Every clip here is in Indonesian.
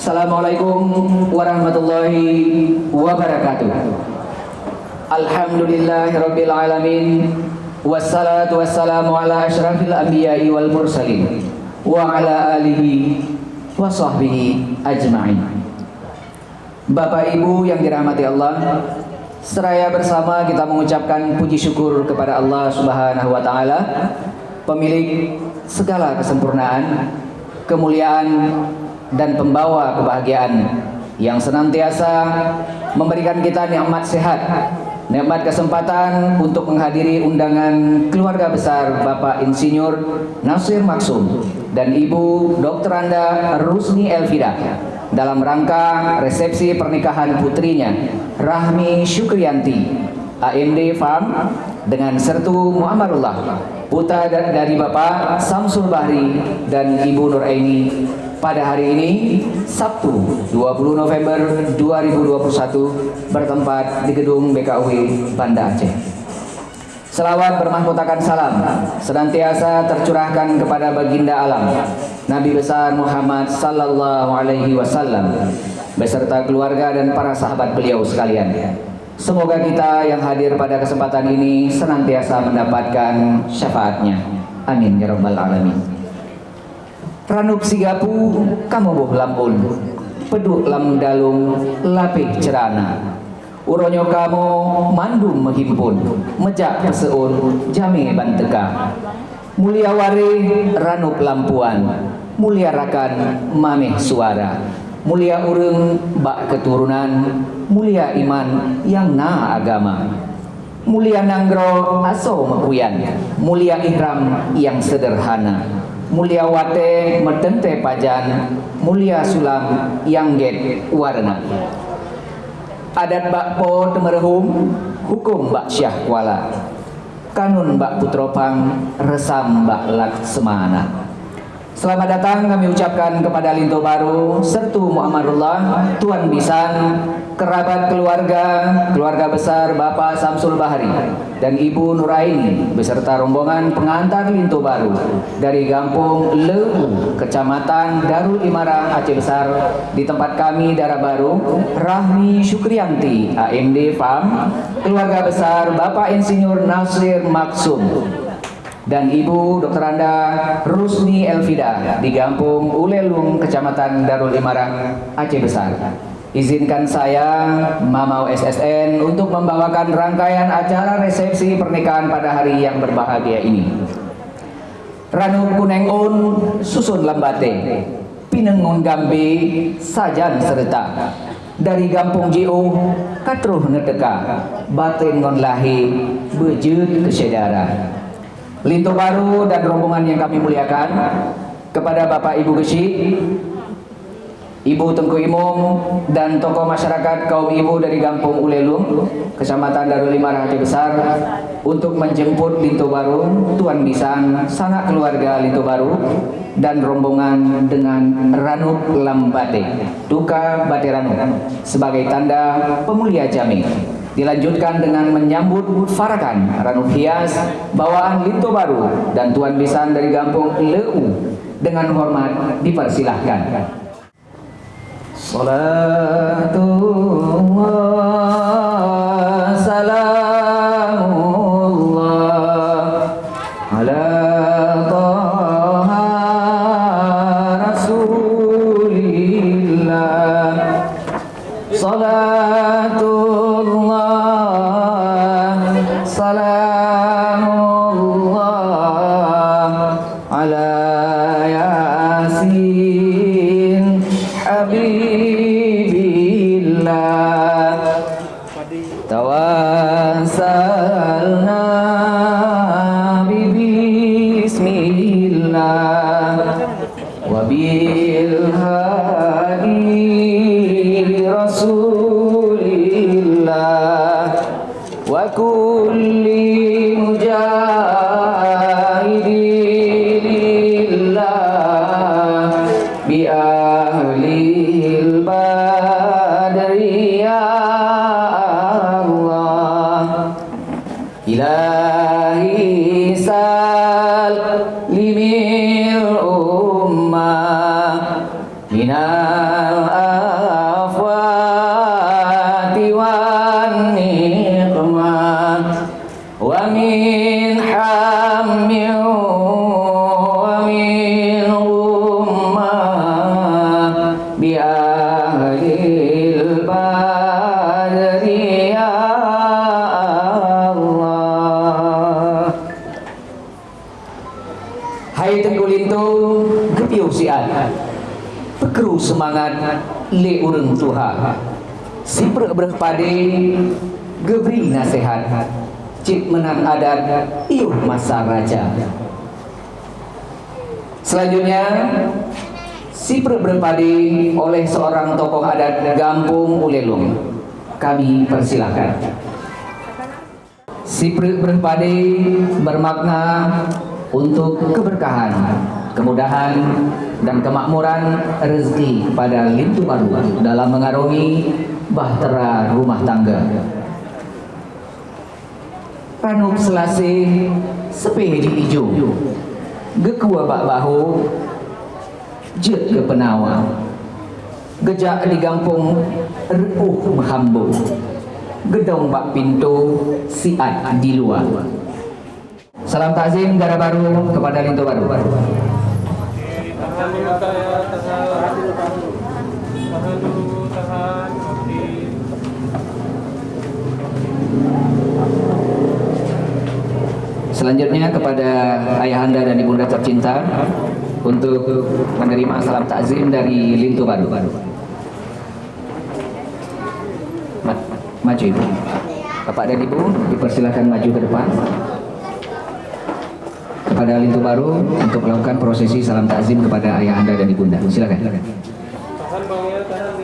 Assalamualaikum warahmatullahi wabarakatuh. Alhamdulillahirabbil alamin. Wassalatu wassalamu ala asyrafil anbiya'i wal mursalin wa ala alihi wa sahbihi ajma'in. Bapak Ibu yang dirahmati Allah, seraya bersama kita mengucapkan puji syukur kepada Allah Subhanahu wa taala, pemilik segala kesempurnaan, kemuliaan dan pembawa kebahagiaan, yang senantiasa memberikan kita nikmat sehat, nikmat kesempatan untuk menghadiri undangan keluarga besar Bapak Insinyur Nasir Maksum dan Ibu Dr. Anda Rusni Elvida dalam rangka resepsi pernikahan putrinya Rahmi Syukriyanti AMD Farm dengan Sertu Muammarullah, putra dari Bapak Samsul Bahri dan Ibu Nuraini, pada hari ini Sabtu 20 November 2021 bertempat di gedung BKUW Banda Aceh. Selawat bermahkotakan salam senantiasa tercurahkan kepada baginda alam Nabi besar Muhammad sallallahu alaihi wasallam beserta keluarga dan para sahabat beliau sekalian. Semoga kita yang hadir pada kesempatan ini senantiasa mendapatkan syafaatnya. Amin ya rabbal alamin. Ranup sigapu kamoboh lampun, peduk lam dalung lapih cerana. Uronyo kamo mandum menghimpun, mejak peseun jami banteka. Mulia wari ranup lampuan, mulia rakan mameh suara. Mulia ureng bak keturunan, mulia iman yang na agama. Mulia nanggro aso mepuyan, mulia ihram yang sederhana. Mulia wate metente pajan, mulia sulam yang get warna. Adat bak po temerhum, hukum bak syah kuala. Kanun bak putropang, resam bak laksemana. Selamat datang kami ucapkan kepada Linto Baru, Sertu Muammarullah, Tuan Bisan, kerabat keluarga besar Bapak Samsul Bahri dan Ibu Nuraini beserta rombongan pengantar Linto Baru dari Kampung Leu, Kecamatan Darul Imarah, Aceh Besar, di tempat kami Dara Baru, Rahmi Syukriyanti AMD Farm, keluarga besar Bapak Insinyur Nasir Maksum dan Ibu Dr. Anda Rusni Elvida di Kampung Ulelung, Kecamatan Darul Imarah, Aceh Besar. Izinkan saya, Mamau SSN, untuk membawakan rangkaian acara resepsi pernikahan pada hari yang berbahagia ini. Ranu kunengun susun lambate, pinengun gambe sajan serta. Dari Kampung Jiu, katruh nedeka, batin ngon lahi, bejut kesedara. Linto Baru dan rombongan yang kami muliakan, kepada Bapak Ibu Gesi, Ibu Tengku Imum dan tokoh masyarakat kaum ibu dari Kampung Ulelung, Kecamatan Darul Imarah, Aceh Besar, untuk menjemput Linto Baru, Tuan Bisan, sanak keluarga Linto Baru dan rombongan dengan ranup lambate, duka bate ranup sebagai tanda pemulia jami. Dilanjutkan dengan menyambut farakan ranup hias bawaan Linto Baru dan Tuan Bisan dari Kampung Leu. Dengan hormat dipersilahkan. Salatullah salamullah ala taha rasulillah. Salatullah salamullah ala yasin habibillah. Tawassalna bismillah wa bil hadi rasulillah wa kulli mujahidillah bi ahlil badri ya Allah. Ilahi salimil ummah minal afwati wan niqmah wa min hammin wa min ummah bi ahlil badri ya Allah. Hai Tengku Lintu gepiu sian pekeru semangat le urang Tuhan si berpade gebri nasihat cik menang adat iuh masa raja. Selanjutnya si berpade oleh seorang tokoh adat Gampung Ulelung. Kami persilakan. Si berpade bermakna untuk keberkahan, kemudahan, dan kemakmuran rezeki pada Lintu Baru dalam mengarungi bahtera rumah tangga. Ranub selasi sepehi ijo, gekua bak bahu, jet ke penawa, gejak di gampung repuh menghambu, gedong bak pintu siat di luar. Salam takzim Gara Baru kepada Lintu Baru. Selanjutnya kepada ayahanda dan ibunda tercinta untuk menerima salam takzim dari Lintu Baru. Maju Ibu. Bapak dan Ibu dipersilakan maju ke depan kepada Lintu Baru untuk melakukan prosesi salam takzim kepada ayahanda dan ibunda. Silakan. Tahan bang ya, tahan.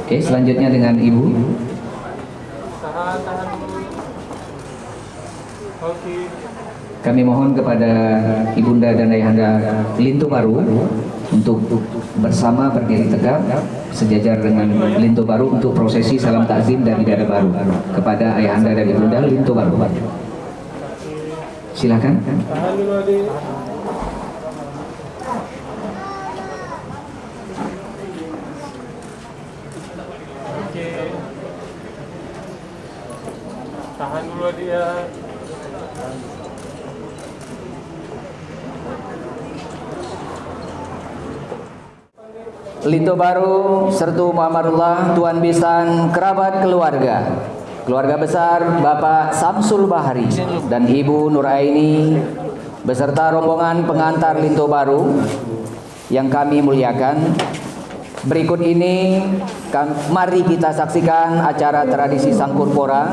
Oke, selanjutnya dengan Ibu. Tahan dulu. Oke. Kami mohon kepada ibunda dan ayahanda Lintu Baru untuk bersama berdiri tegak sejajar dengan Lintu Baru untuk prosesi salam takzim dari Gara Baru kepada ayahanda dan ibunda Lintu Baru. Silakan. Tahan dulu adik. Oke. Tahan dulu adik ya. Lintu Baru Sertu Muhammadullah Tuan Bisan kerabat keluarga besar Bapak Samsul Bahari dan Ibu Nuraini beserta rombongan pengantar Lintu Baru yang kami muliakan. Berikut ini mari kita saksikan acara tradisi Sangkurpora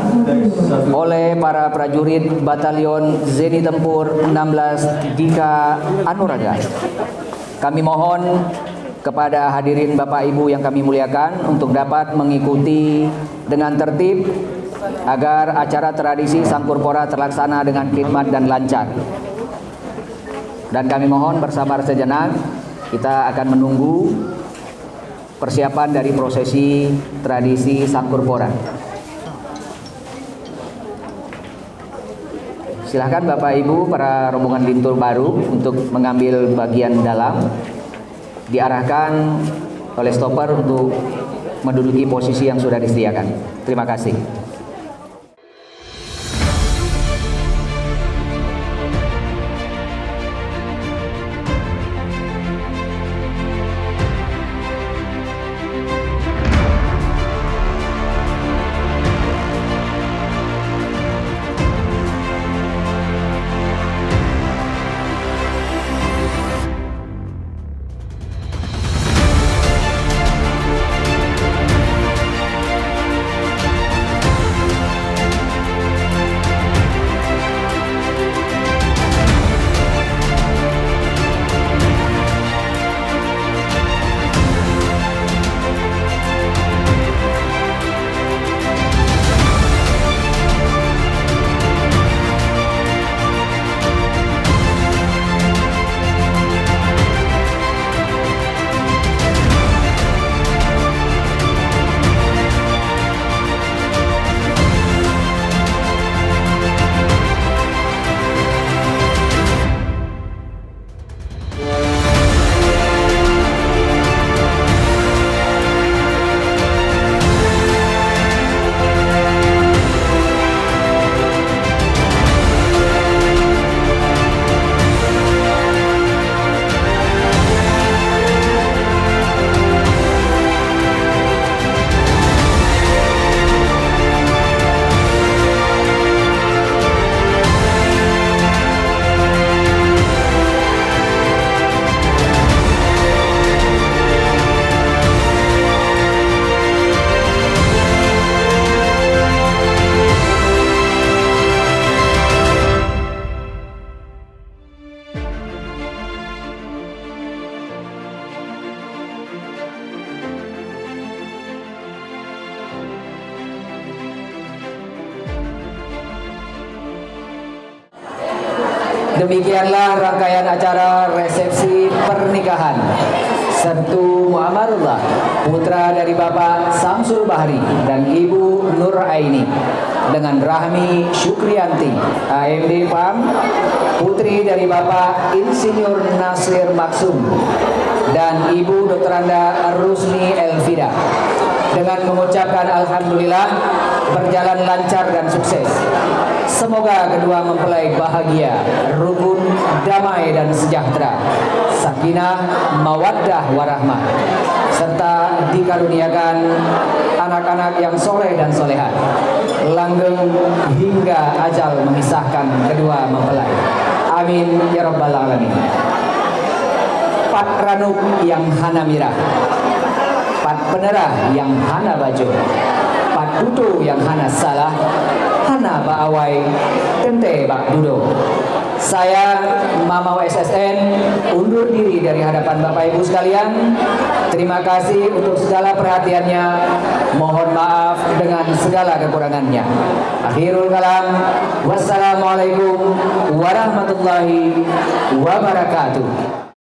oleh para prajurit Batalion Zeni Tempur 16 Dika Anuraga. Kami mohon kepada hadirin Bapak Ibu yang kami muliakan untuk dapat mengikuti dengan tertib agar acara tradisi Sangkurpora terlaksana dengan khidmat dan lancar. Dan kami mohon bersabar sejenak, kita akan menunggu persiapan dari prosesi tradisi Sangkurpora. Silahkan Bapak Ibu para rombongan Lintu Baru untuk mengambil bagian dalam. Diarahkan oleh stopper untuk menduduki posisi yang sudah disediakan. Terima kasih. Demikianlah rangkaian acara resepsi pernikahan Sertu Mu'amarullah, putra dari Bapak Samsul Bahri dan Ibu Nur Aini, dengan Rahmi Syukrianti, AMD PAM, putri dari Bapak Insinyur Nasir Maksum dan Ibu Dr. Anda Rusni Elvida, dengan mengucapkan Alhamdulillah berjalan lancar dan sukses. Semoga kedua mempelai bahagia, rukun, damai dan sejahtera, sakinah, mawaddah warahmah, serta dikaruniakan anak-anak yang soleh dan solehat, langgeng hingga ajal memisahkan kedua mempelai. Amin ya rabbal alamin. Pat ranuk yang hana mirah, pat penerah yang hana baju, pat tutu yang hana salah, hana baawai, tente bak dudo. Saya Mamau SSN undur diri dari hadapan Bapak Ibu sekalian. Terima kasih untuk segala perhatiannya. Mohon maaf dengan segala kekurangannya. Akhirul kalam. Wassalamualaikum warahmatullahi wabarakatuh.